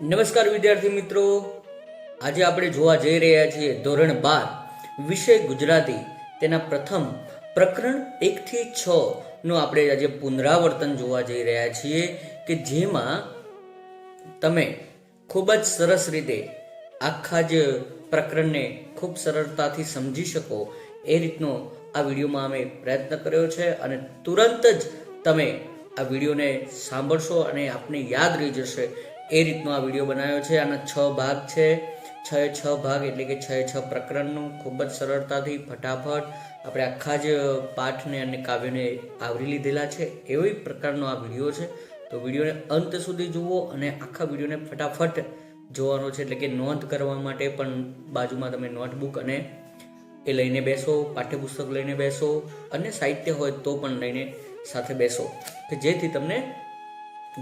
નમસ્કાર વિદ્યાર્થી મિત્રો, આજે આપણે જોવા જઈ રહ્યા છીએ ધોરણ 12 વિષય ગુજરાતી તેના પ્રથમ પ્રકરણ 1 થી 6 નું આપણે આજે પુનરાવર્તન જોવા જઈ રહ્યા છીએ કે જેમાં તમે ખૂબ જ સરસ રીતે આખા જ પ્રકરણને ખૂબ સરળતાથી સમજી શકો એ રીતનો આ વિડીયોમાં અમે પ્રયત્ન કર્યો છે અને તુરંત જ તમે આ વિડીયોને સાંભળશો અને આપને યાદ રહી જશે એ રીતનો આ વિડીયો બનાવ્યો છે. આના 6 ભાગ છે. 6 ભાગ એટલે કે 6 પ્રકરણનું ખૂબ જ સરળતાથી ફટાફટ આપણે આખા જ પાઠને અને કાવ્યને આવરી લીધેલા છે એવી પ્રકારનો આ વિડીયો છે. તો વિડીયોને અંત સુધી જુઓ અને આખા વિડીયોને ફટાફટ જોવાનો છે, એટલે કે નોંધ કરવા માટે પણ બાજુમાં તમે નોટબુક અને એ લઈને બેસો, પાઠ્યપુસ્તક લઈને બેસો અને સાહિત્ય હોય તો પણ લઈને સાથે બેસો કે જેથી તમને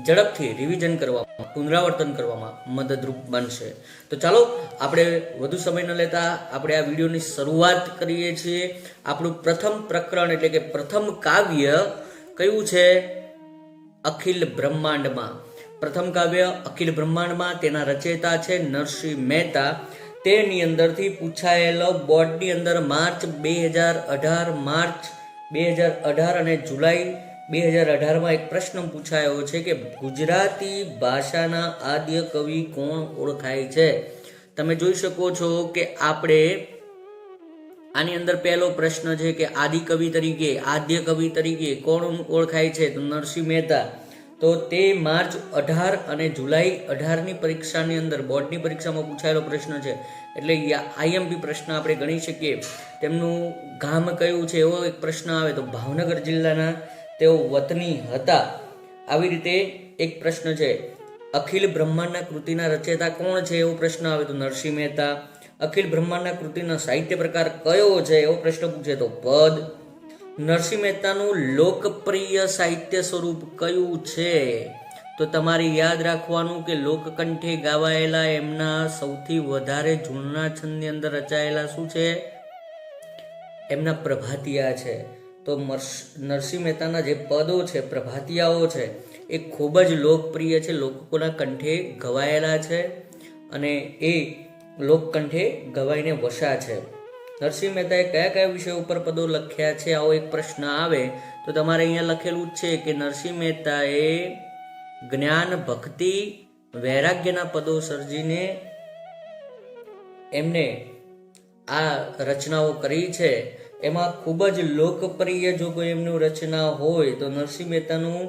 ઝડપથી રિવિઝન કરવામાં, પુનરાવર્તન કરવામાં મદદરૂપ બનશે. તો ચાલો આપણે વધુ સમય ન લેતા આપણે આ વિડીયોની શરૂઆત કરીએ છીએ. આપણું પ્રથમ પ્રકરણ એટલે કે પ્રથમ કાવ્ય કયું છે? અખિલ બ્રહ્માંડમાં. પ્રથમ કાવ્ય અખિલ બ્રહ્માંડમાં, તેના રચયિતા છે નરસિંહ મહેતા. તેની અંદરથી પૂછાયેલો બોર્ડની અંદર માર્ચ 2018 અને જુલાઈ 2018માં એક પ્રશ્ન પૂછાયો છે કે ગુજરાતી ભાષાના આદ્ય કવિ કોણ ઓળખાય છે? તમે જોઈ શકો છો કે આપણે આની અંદર પહેલો પ્રશ્ન છે કે આદિ કવિ તરીકે, આદ્ય કવિ તરીકે કોણ ઓળખાય છે? તો નરસિંહ મહેતા. તો તે માર્ચ 18 અને જુલાઈ 18ની પરીક્ષાની અંદર, બોર્ડની પરીક્ષામાં પૂછાયેલો પ્રશ્ન છે. એટલે આઈએમપી પ્રશ્ન આપણે ગણી શકીએ. તેમનું ગામ કયું છે એવો એક પ્રશ્ન આવે તો ભાવનગર જિલ્લાના તેઓ વતની હતા. આવી રીતે એક પ્રશ્ન છે. અખિલ બ્રહ્માંડના કૃતિના રચયિતા કોણ છે એવો પ્રશ્ન આવે તો નરસિંહ મહેતા. અખિલ બ્રહ્માંડના કૃતિનો સાહિત્ય પ્રકાર કયો છે એવો પ્રશ્ન પૂછે તો પદ. નરસિંહ મહેતાનું લોકપ્રિય સાહિત્ય સ્વરૂપ કયું છે? તો તમારે યાદ રાખવાનું કે લોકકંઠે ગાવાયેલા એમના સૌથી વધારે જૂના છંદની અંદર રચાયેલા શું છે? એમના પ્રભાતિયા છે. તો નરસિંહ મહેતાના જે પદો છે, પ્રભાતિયાઓ છે, એ ખૂબ જ લોકપ્રિય છે, લોકોના કંઠે ગવાયેલા છે અને એ લોકકંઠે ગવાઈને વસા છે. નરસિંહ મહેતાએ કયા કયા વિષય ઉપર પદો લખ્યા છે આવો એક પ્રશ્ન આવે તો તમારે અહીંયા લખેલું જ છે કે નરસિંહ મહેતાએ જ્ઞાન, ભક્તિ, વૈરાગ્યના પદો સર્જીને એમને આ રચનાઓ કરી છે. એમાં ખૂબ જ લોકપ્રિય જો કોઈ એમનું રચના હોય તો નરસિંહ મહેતાનું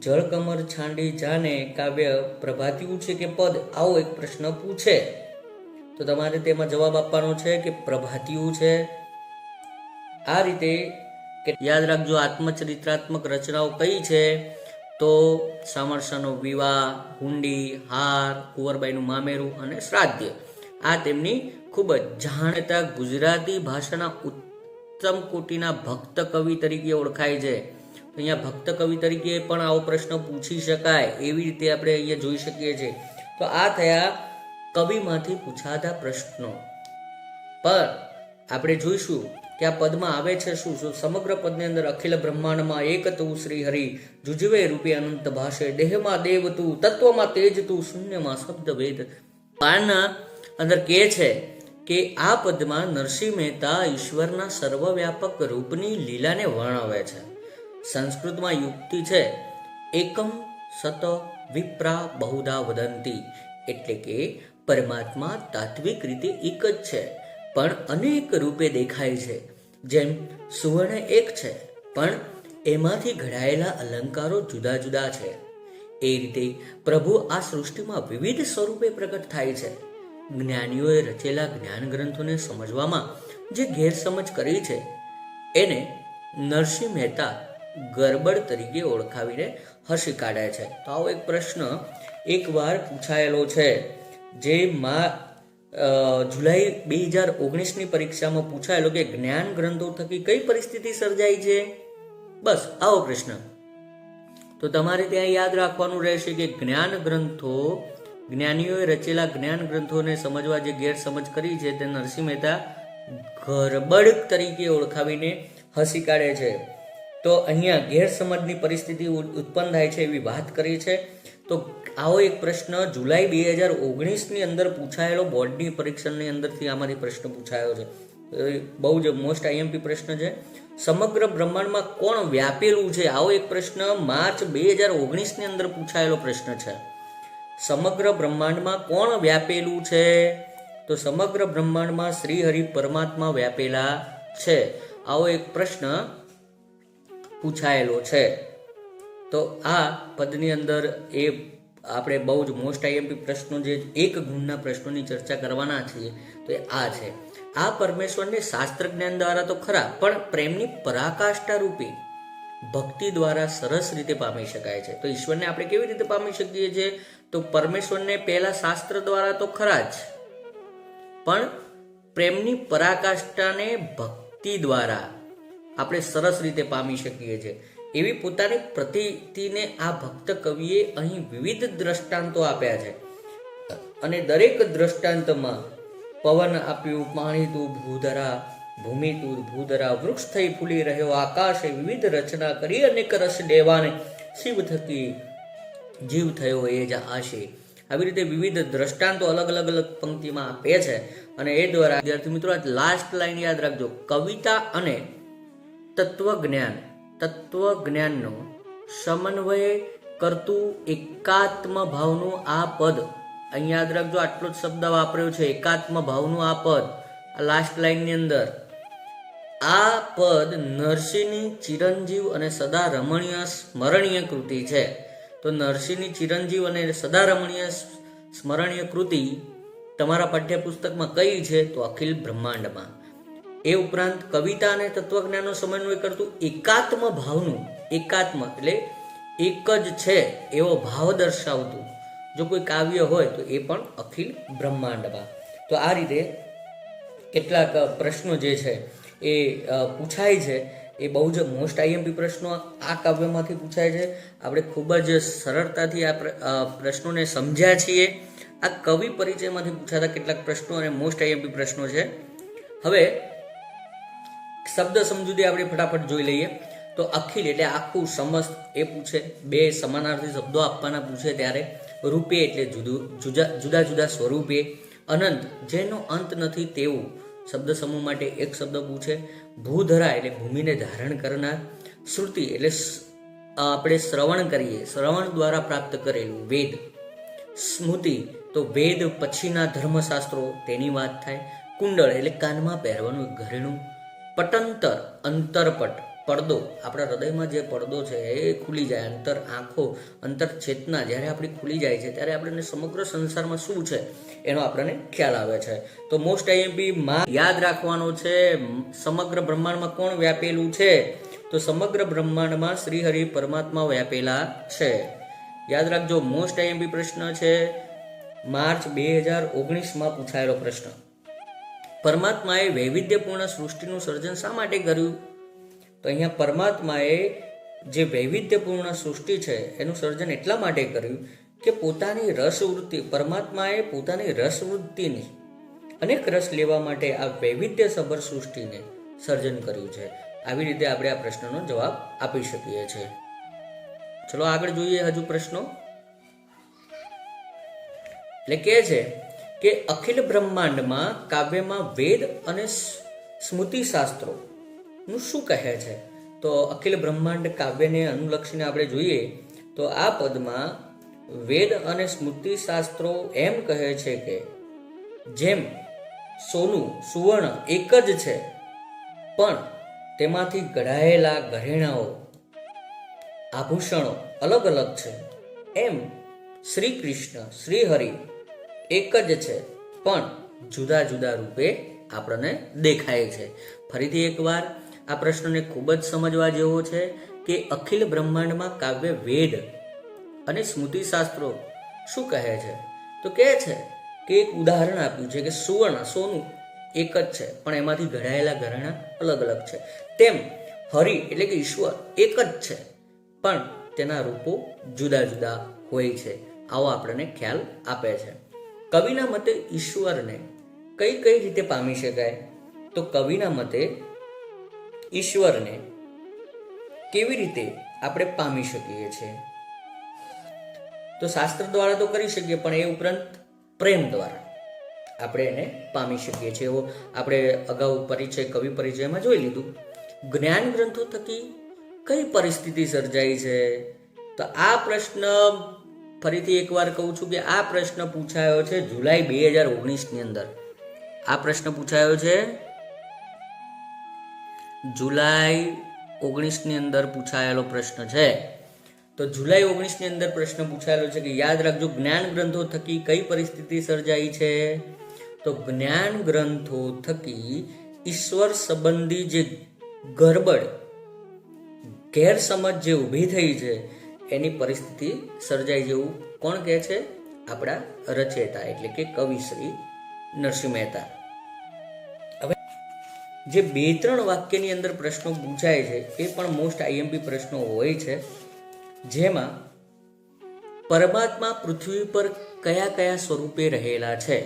જળકમર છાંડી જાને કાવ્ય પ્રભાતિયું છે કે પદ? આવો એક પ્રશ્ન પૂછે તો તમારે તેમાં જવાબ આપવાનો છે કે પ્રભાતિયું છે. આ રીતે યાદ રાખજો. આત્મચરિત્રાત્મક રચનાઓ કઈ છે? તો સામરસાનો વિવાહ, હુંડી, હાર, કુંવરબાઈનું મામેરું અને શ્રાદ્ધ. આ તેમની ખૂબ જ જાણીતા ગુજરાતી ભાષાના ઉત્તમ કોટીના ભક્ત કવિ તરીકે ઓળખાય છે. અહીંયા ભક્ત કવિ તરીકે પણ આવો પ્રશ્ન પૂછી શકાય એવી રીતે આપણે અહીંયા જોઈ શકીએ છીએ. તો આ થયા કવિમાંથી પૂછાતા પ્રશ્નો. પર આપણે જોઈશું કે આ પદમાં આવે છે શું? સમગ્ર પદની અંદર અખિલ બ્રહ્માંડમાં એક તું શ્રી હરિ, જુજવે રૂપે અનંત ભાષે, દેહમાં દેવ તું, તત્વમાં તેજ તું, શૂન્યમાં શબ્દ વેદ. પાના અંદર કહે છે કે આ પદમાં નરસિંહ મહેતા ઈશ્વરના સર્વવ્યાપક રૂપની લીલાને વર્ણવે છે. સંસ્કૃતમાં યુક્તિ છે એકમ સત વિપ્રા બહુધા વદંતી, એટલે કે પરમાત્મા તાત્વિક રીતે એક જ છે પણ અનેક રૂપે દેખાય છે. જેમ સુવર્ણ એક છે પણ એમાંથી ઘડાયેલા અલંકારો જુદા જુદા છે, એ રીતે પ્રભુ આ સૃષ્ટિમાં વિવિધ સ્વરૂપે પ્રગટ થાય છે. જ્ઞાનીઓએ રચેલા જ્ઞાન ગ્રંથોને સમજવામાં જે ગેરસમજ કરી છે એને નરસિંહ મહેતા ગરબડ તરીકે ઓળખાવીને હસી કાઢે છે. તો આવો એક પ્રશ્ન એકવાર પૂછાયેલો છે જે જુલાઈ 2019ની પરીક્ષામાં પૂછાયેલો કે જ્ઞાન ગ્રંથો થકી કઈ પરિસ્થિતિ સર્જાય છે? બસ આવો પ્રશ્ન. તો તમારે ત્યાં યાદ રાખવાનું રહેશે કે જ્ઞાન ગ્રંથો, જ્ઞાનીઓએ રચેલા જ્ઞાન ગ્રંથોને સમજવા જે ગેરસમજ કરી છે તે નરસિંહ મહેતા ગરબડ તરીકે ઓળખાવીને હસી કાઢે છે. તો અહીંયા ગેરસમજની પરિસ્થિતિ ઉત્પન્ન થાય છે એવી વાત કરી છે. તો આવો એક પ્રશ્ન જુલાઈ 2019ની અંદર પૂછાયેલો બોર્ડની પરીક્ષણની અંદરથી આમાંથી પ્રશ્ન પૂછાયો છે. બહુ જ મોસ્ટ આઈએમપી પ્રશ્ન છે. સમગ્ર બ્રહ્માંડમાં કોણ વ્યાપેલું છે? આવો એક પ્રશ્ન માર્ચ 2019ની અંદર પૂછાયેલો પ્રશ્ન છે. સમગ્ર બ્રહ્માંડમાં કોણ વ્યાપેલું છે? તો સમગ્ર બ્રહ્માંડમાં શ્રી હરિ પરમાત્મા વ્યાપેલા છે. આવો એક પ્રશ્ન પૂછાયેલો છે. તો આ પદની અંદર એ આપણે બહુ જ મોસ્ટ આઈએમપી પ્રશ્નો, જે એક ગુણના પ્રશ્નોની ચર્ચા કરવાના છીએ, તો એ આ છે. આ પરમેશ્વરને શાસ્ત્ર જ્ઞાન દ્વારા તો ખરા, પણ પ્રેમની પરાકાષ્ઠા રૂપી ભક્તિ દ્વારા સરસ રીતે પામી શકાય છે. તો ઈશ્વરને આપણે કેવી રીતે પામી શકીએ છીએ? તો પરમેશ્વરને પહેલા શાસ્ત્ર દ્વારા તો ખરા જ, પણ પ્રેમની પરાકાષ્ઠાને ભક્તિ દ્વારા આપણે સરસ રીતે પામી શકીએ છીએ. એવી પોતાની પ્રતીતિને આ ભક્ત કવિએ અહીં વિવિધ દ્રષ્ટાંતો આપ્યા છે. અને દરેક દ્રષ્ટાંતમાં પવન આપ્યું, પાણી તું ભૂધરા, ભૂમિ તું ભૂધરા, વૃક્ષ થઈ ફૂલી રહ્યો આકાશે, વિવિધ રચના કરી અનેક રસ દેવાને, શિવ થકી જીવ થયો એ જ આશે. આવી રીતે વિવિધ દ્રષ્ટાંતો અલગ અલગ અલગ પંક્તિમાં આપે છે. અને એ દ્વારા વિદ્યાર્થી મિત્રો લાસ્ટ લાઈન યાદ રાખજો, કવિતા અને તત્વજ્ઞાનનો સમન્વય કરતું એકાત્મ ભાવનું આ પદ, અહીં યાદ રાખજો, આટલો જ શબ્દ વાપર્યો છે, એકાત્મ ભાવનું આ પદ. આ લાસ્ટ લાઈનની અંદર આ પદ નરસિંહની ચિરંજીવ અને સદા રમણીય સ્મરણીય કૃતિ છે. તો નરસિંહની ચિરંજીવ અને સદા રમણીય સ્મરણીય કૃતિ તમારા પાઠ્યપુસ્તકમાં કઈ છે? તો અખિલ બ્રહ્માંડમાં. એ ઉપરાંત કવિતા અને તત્વજ્ઞાનનો સમન્વય કરતું એકાત્મ ભાવનું, એકાત્મ એટલે એક જ છે એવો ભાવ દર્શાવતું જો કોઈ કાવ્ય હોય તો એ પણ અખિલ બ્રહ્માંડમાં. તો આ રીતે કેટલાક પ્રશ્નો જે છે એ પૂછાય છે. એ બહુ જ મોસ્ટ આઈએમપી પ્રશ્નો આ કાવ્યમાંથી પૂછાય છે. આપણે ખૂબ જ સરળતાથી આ પ્રશ્નોને સમજ્યા છીએ. આ કવિ પરિચયમાંથી પૂછાતા કેટલાક પ્રશ્નો અને મોસ્ટ આઈએમપી પ્રશ્નો છે. હવે શબ્દ સમજૂતી આપણે ફટાફટ જોઈ લઈએ. તો અખિલ એટલે આખું, સમસ્ત એ પૂછે. બે સમાનાર્થી શબ્દો આપવાના પૂછે ત્યારે. રૂપે એટલે જુદા જુદા સ્વરૂપે. અનંત જેનો અંત નથી તેવું શબ્દ સમૂહ માટે એક શબ્દ પૂછે. ભૂધરા એટલે ભૂમિને ધારણ કરનાર. શ્રુતિ એટલે આપણે શ્રવણ કરીએ, શ્રવણ દ્વારા પ્રાપ્ત કરેલું વેદ. સ્મૃતિ તો વેદ પછીના ધર્મશાસ્ત્રો, તેની વાત થાય. કુંડળ એટલે કાનમાં પહેરવાનું ઘરેણું. પટંતર અંતરપટ, પડદો, આપણા હૃદયમાં જે પડદો છે એ ખુલી જાય. અંતર આંખો, અંતર ચેતના જ્યારે આપણી ખુલી જાય છે ત્યારે આપણને સમગ્ર સંસારમાં શું છે એનો આપણને ખ્યાલ આવે છે. તો મોસ્ટ આઈએમપી માં યાદ રાખવાનો છે, સમગ્ર બ્રહ્માંડમાં કોણ વ્યાપેલું છે? તો સમગ્ર બ્રહ્માંડમાં શ્રી હરિ પરમાત્મા વ્યાપેલા છે. યાદ રાખજો, મોસ્ટ આઈએમપી પ્રશ્ન છે, માર્ચ 2019માં પૂછાયેલો પ્રશ્ન. પરમાત્માએ વૈવિધ્યપૂર્ણ સૃષ્ટિનું સર્જન શા માટે કર્યું? તો અહીંયા પરમાત્માએ જે વૈવિધ્યપૂર્ણ સૃષ્ટિ છે એનું સર્જન એટલા માટે કર્યું કે પોતાની રસવૃત્તિ, પરમાત્માએ પોતાની રસવૃત્તિની અનેક રસ લેવા માટે આ વૈવિધ્યસભર સૃષ્ટિને સર્જન કર્યું છે. આવી રીતે આપણે આ પ્રશ્નનો જવાબ આપી શકીએ છીએ. ચલો આગળ જોઈએ હજુ પ્રશ્નો. એટલે કે છે કે અખિલ બ્રહ્માંડમાં કાવ્યમાં વેદ અને સ્મૃતિ શાસ્ત્રો નું શું કહે છે? તો અખિલ બ્રહ્માંડ કાવ્યને અનુલક્ષીને આપણે જોઈએ તો આ પદમાં વેદ અને સ્મૃતિ શાસ્ત્રો એમ કહે છે કે જેમ સોનું, સુવર્ણ એક જ છે, પણ તેમાંથી ઘડાયેલા ઘરેણાઓ, આભૂષણો અલગ અલગ છે, એમ શ્રી કૃષ્ણ, શ્રી હરિ એક જ છે, પણ જુદા જુદા રૂપે આપણને દેખાય છે. ફરીથી એકવાર આ પ્રશ્નને ખૂબ જ સમજવા જેવો છે કે અખિલ બ્રહ્માંડમાં કાવ્ય વેદ અને સ્મૃતિ શાસ્ત્રો શું કહે છે? તો કહે છે કે એક ઉદાહરણ આપ્યું છે કે સુવર્ણ, સોનું એક જ છે, પણ એમાંથી ઘડાયેલા ઘરેણાં અલગ અલગ છે. તેમ હરિ એટલે કે ઈશ્વર એક જ છે, પણ તેના રૂપો જુદા જુદા હોય છે. આવો આપણને ખ્યાલ આપે છે. કવિના મતે ઈશ્વરને કઈ કઈ રીતે પામી શકાય? તો કવિના મતે ઈશ્વરને કેવી રીતે આપણે પામી શકીએ છીએ? તો શાસ્ત્ર દ્વારા તો કરી શકીએ, પણ એ ઉપરાંત પ્રેમ દ્વારા આપણે એને પામી શકીએ છીએ. એવો આપણે અગાઉ પરિચય, કવિ પરિચયમાં જોઈ લીધું. જ્ઞાન ગ્રંથો થકી કઈ પરિસ્થિતિ સર્જાઈ છે? તો આ પ્રશ્ન ફરીથી એકવાર કહું છું કે આ પ્રશ્ન પૂછાયો છે જુલાઈ 2019ની અંદર. આ પ્રશ્ન પૂછાયો છે જુલાઈ 19ની અંદર પૂછાયેલો પ્રશ્ન છે. તો જુલાઈ 19ની અંદર પ્રશ્ન પૂછાયેલો છે કે યાદ રાખજો, જ્ઞાન ગ્રંથો થકી કઈ પરિસ્થિતિ સર્જાઈ છે? તો જ્ઞાન ગ્રંથો થકી ઈશ્વર સંબંધી જે ગરબડ, ગેરસમજ જે ઊભી થઈ છે એની પરિસ્થિતિ સર્જાઈ જેવું કોણ કહે છે? આપણા રચયિતા એટલે કે કવિ શ્રી નરસિંહ મહેતા. હવે જે 2-3 વાક્યની અંદર પ્રશ્નો પૂછાય છે એ પણ મોસ્ટ આઈએમપી પ્રશ્નો હોય છે, જેમાં પરમાત્મા પૃથ્વી પર કયા કયા સ્વરૂપે રહેલા છે?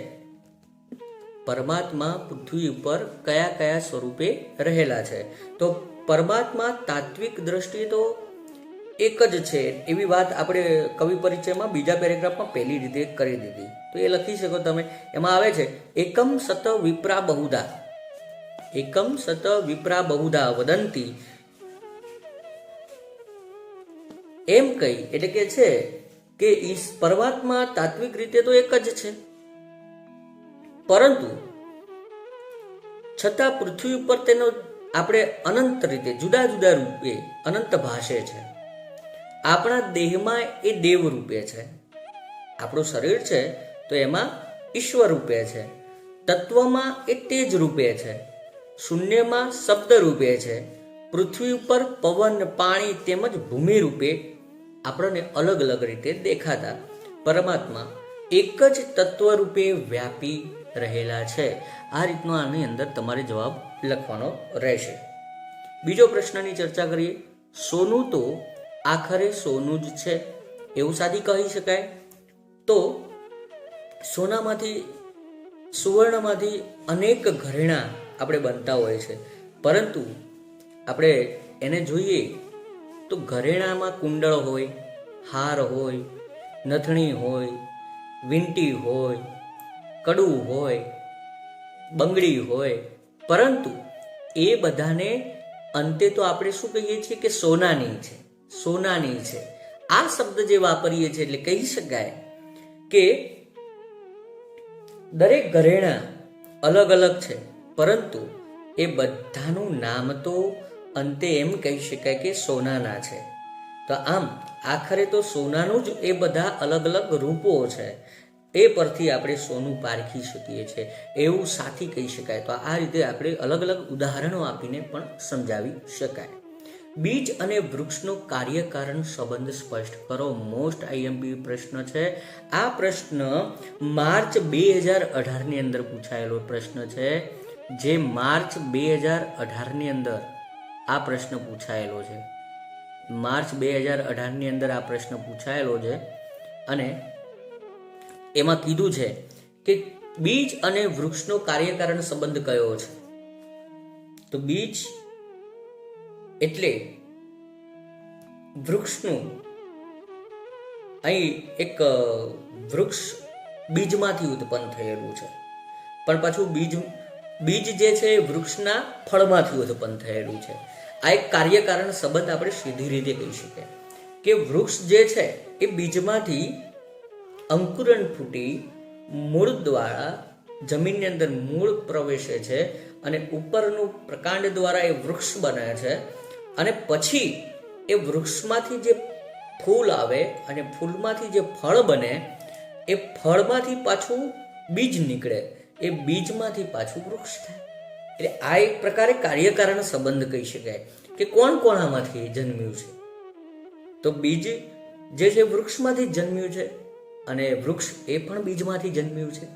પરમાત્મા પૃથ્વી ઉપર કયા કયા સ્વરૂપે રહેલા છે? તો પરમાત્મા તાત્વિક દ્રષ્ટિએ તો એક જ છે એવી વાત આપણે કવિ પરિચયમાં બીજા પેરેગ્રાફમાં પહેલી રીતે કરી દીધી. તો એ લખી શકો તમે. એમાં આવે છે એકમ સત વિપ્રા બહુધા, એકમ સત વિપ્રા બહુધા વદંતી, એમ કઈ એટલે કે છે કે પરમાત્મા તાત્વિક રીતે તો એક જ છે, પરંતુ છતાં પૃથ્વી ઉપર તેનો આપણે અનંત રીતે જુદા જુદા રૂપે અનંત ભાષે છે. આપણા દેહમાં એ દેવ રૂપે છે, આપણું શરીર છે તો એમાં ઈશ્વર રૂપે છે, તત્વમાં એ તેજ રૂપે છે, શૂન્યમાં શબ્દ રૂપે છે, પૃથ્વી ઉપર પવન, પાણી તેમજ ભૂમિ રૂપે આપણને અલગ અલગ રીતે દેખાતા પરમાત્મા એક જ તત્વ રૂપે વ્યાપી રહેલા છે. આ રીતનો આની અંદર તમારે જવાબ લખવાનો રહેશે. બીજો પ્રશ્નની ચર્ચા કરીએ. સોનું તો આખરે સોનું જ છે એવું સાદી કહી શકાય. તો સોનામાંથી, સુવર્ણમાંથી અનેક ઘરેણા આપણે બનતા હોય છે, પરંતુ આપણે એને જોઈએ તો ઘરેણામાં કુંડળ હોય, હાર હોય, નથણી હોય, વીંટી હોય, કડું હોય, બંગડી હોય, પરંતુ એ બધાને અંતે તો આપણે શું કહીએ છીએ કે સોનાની છે, સોનાની છે. આ શબ્દ જે વાપરીએ છીએ એટલે કહી શકાય કે દરેક ઘરેણા અલગ અલગ છે, પરંતુ એ બધાનું નામ તો અંતે એમ કહી શકાય કે સોનાના છે. તો આમ આખરે તો સોનાનું જ એ બધા અલગ અલગ રૂપો છે. એ પરથી આપણે સોનું પારખી શકીએ છીએ એવું સાથી કહી શકાય. તો આ રીતે આપણે અલગ અલગ ઉદાહરણો આપીને પણ સમજાવી શકાય. બીજ અને વૃક્ષનો કાર્યકારણ સંબંધ સ્પષ્ટ કરો. મોસ્ટ આઈએમપી પ્રશ્ન છે. આ પ્રશ્ન માર્ચ 2018ની અંદર પૂછાયેલો પ્રશ્ન છે, જે માર્ચ 2018ની અંદર આ પ્રશ્ન પૂછાયેલો છે. માર્ચ 2018ની અંદર આ પ્રશ્ન પૂછાયેલો છે અને એમાં કીધું છે કે બીજ અને વૃક્ષનો કાર્યકારણ સંબંધ કયો છે? તો બીજ એટલે વૃક્ષનું, અહીં એક વૃક્ષ બીજમાંથી ઉત્પન્ન થયેલું છે, પણ પાછું બીજ જે છે એ વૃક્ષના ફળમાંથી ઉત્પન્ન થયેલું છે. આ એક કાર્યકારણ સંબંધ આપણે સીધી રીતે કહી શકીએ કે વૃક્ષ જે છે એ બીજમાંથી અંકુરણ ફૂટી મૂળ દ્વારા જમીનની અંદર મૂળ પ્રવેશે છે અને ઉપરનું પ્રકાંડ દ્વારા એ વૃક્ષ બને છે, અને પછી એ વૃક્ષમાંથી જે ફૂલ આવે અને ફૂલમાંથી જે ફળ બને, એ ફળમાંથી પાછું બીજ નીકળે, એ બીજમાંથી પાછું વૃક્ષ થાય. એટલે આ એક પ્રકારે કાર્યકારણ સંબંધ કહી શકાય કે કોણ કોણ આમાંથી જન્મ્યું છે? તો બીજ જે છે વૃક્ષમાંથી જન્મ્યું છે અને વૃક્ષ એ પણ બીજમાંથી જન્મ્યું છે.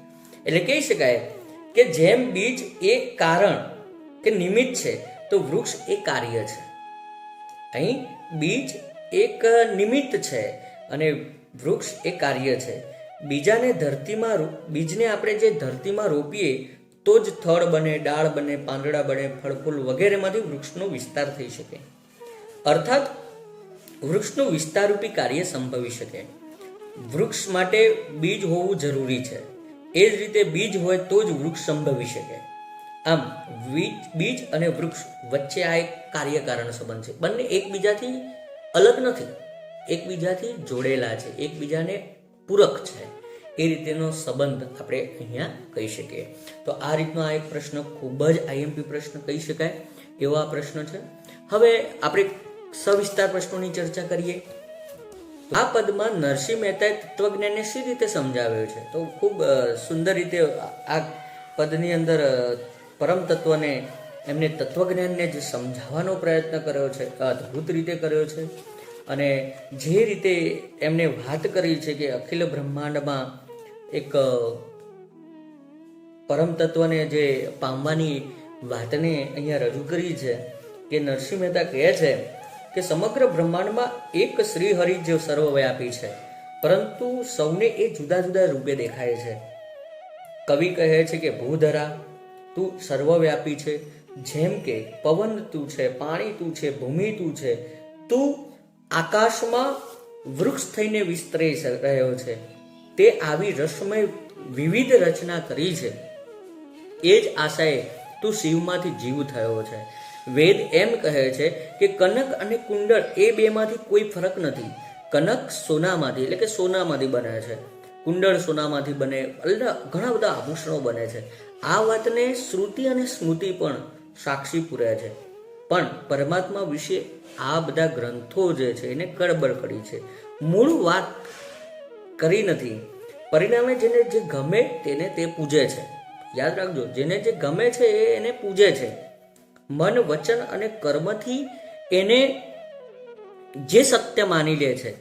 એટલે કહી શકાય કે જેમ બીજ એ કારણ કે નિમિત્ત છે, તો વૃક્ષ એ કાર્ય છે. અહીં બીજ એક નિમિત્ત છે અને વૃક્ષ એ કાર્ય છે. બીજને આપણે જે ધરતીમાં રોપીએ તો જ થડ બને, ડાળ બને, પાંદડા બને, ફળ ફૂલ વગેરેમાંથી વૃક્ષનો વિસ્તાર થઈ શકે. અર્થાત વૃક્ષનું વિસ્તારરૂપી કાર્ય સંભવી શકે. વૃક્ષ માટે બીજ હોવું જરૂરી છે. એ જ રીતે બીજ હોય તો જ વૃક્ષ સંભવી શકે. આમ બીજ અને વૃક્ષ વચ્ચે આ એક કાર્યકારણ સંબંધ છે. બંને એકબીજાથી અલગ નથી, એકબીજાથી જોડેલા છે, એકબીજાને પૂરક છે. એ રીતેનો સંબંધ આપણે અહીંયા કહી શકીએ. તો આ રીતનો આ એક પ્રશ્ન ખૂબ જ આઈએમપી પ્રશ્ન કહી શકાય એવો આ પ્રશ્ન છે. હવે આપણે સવિસ્તાર પ્રશ્નોની ચર્ચા કરીએ. આ પદમાં નરસિંહ મહેતાએ તત્વજ્ઞાનને શી રીતે સમજાવ્યો છે? તો ખૂબ સુંદર રીતે આ પદની અંદર પરમ તત્વને, એમને તત્વજ્ઞાનને જે સમજાવવાનો પ્રયત્ન કર્યો છે, અદ્ભુત રીતે કર્યો છે. અને જે રીતે એમને વાત કરી છે કે અખિલ બ્રહ્માંડમાં એક પરમ તત્વને જે પામવાની વાતને અહીંયા રજૂ કરી છે કે નરસિંહ મહેતા કહે છે કે સમગ્ર બ્રહ્માંડમાં એક શ્રી હરિ જે સર્વવ્યાપી છે, પરંતુ સૌને એ જુદા જુદા રૂપે દેખાય છે. કવિ કહે છે કે ભૂધરા તું સર્વવ્યાપી છે, જેમ કે પવન તું છે, પાણી તું છે, ભૂમિ તું છે, તું આકાશમાં વૃક્ષ થઈને વિસ્તરી રહ્યો છે. તે આવી રસમય વિવિધ રચના કરી છે. એ જ આશાએ તું શિવમાંથી જીવ થયો છે. વેદ એમ કહે છે કે કનક અને કુંડળ એ બેમાંથી કોઈ ફરક નથી. કનક સોનામાંથી એટલે કે સોનામાંથી બને છે, કુંડળ સોનામાંથી બને, ઘણા બધા આભૂષણો બને છે. આ વાતને શ્રુતિ અને સ્મૃતિ પણ સાક્ષી પૂરે છે. પણ પરમાત્મા વિશે આ બધા ગ્રંથો જે છે એને કડબડ કરી છે, મૂળ વાત કરી નથી. પરિણામે જેને જે ગમે તેને તે પૂજે છે. યાદ રાખજો, જેને જે ગમે છે એને પૂજે છે. મન, વચન અને કર્મથી એને જે સત્ય માની લે છે.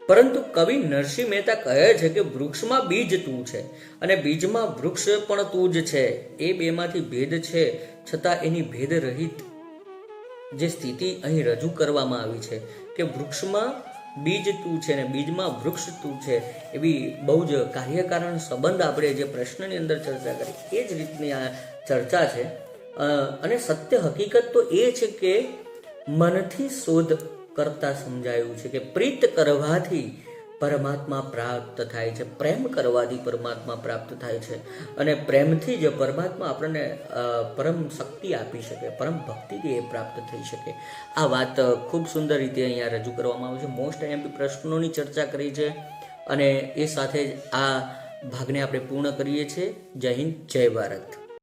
પરંતુ કવિ નરસિંહ મહેતા કહે છે કે વૃક્ષમાં બીજ તું છે અને બીજમાં વૃક્ષ પણ તું જ છે. એ બેમાંથી ભેદ છે, છતાં એની ભેદ રહિત જે સ્થિતિ અહીં રજૂ કરવામાં આવી છે કે વૃક્ષમાં બીજ તું છે ને બીજમાં વૃક્ષ તું છે, એવી બહુ જ કાર્યકારણ સંબંધ આપણે જે પ્રશ્નની અંદર ચર્ચા કરી એ જ રીતની આ ચર્ચા છે. અને સત્ય હકીકત તો એ છે કે મનથી શોધ કરતા સમજાયું છે કે પ્રીત કરવાથી પરમાત્મા પ્રાપ્ત થાય છે, પ્રેમ કરવાથી પરમાત્મા પ્રાપ્ત થાય છે. અને પ્રેમથી જ પરમાત્મા આપણને પરમ શક્તિ આપી શકે, પરમ ભક્તિથી એ પ્રાપ્ત થઈ શકે. આ વાત ખૂબ સુંદર રીતે અહીંયા રજૂ કરવામાં આવે છે. મોસ્ટ આઈએમપી પ્રશ્નોની ચર્ચા કરી છે અને એ સાથે જ આ ભાગને આપણે પૂર્ણ કરીએ છીએ. જય હિન્દ, જય ભારત.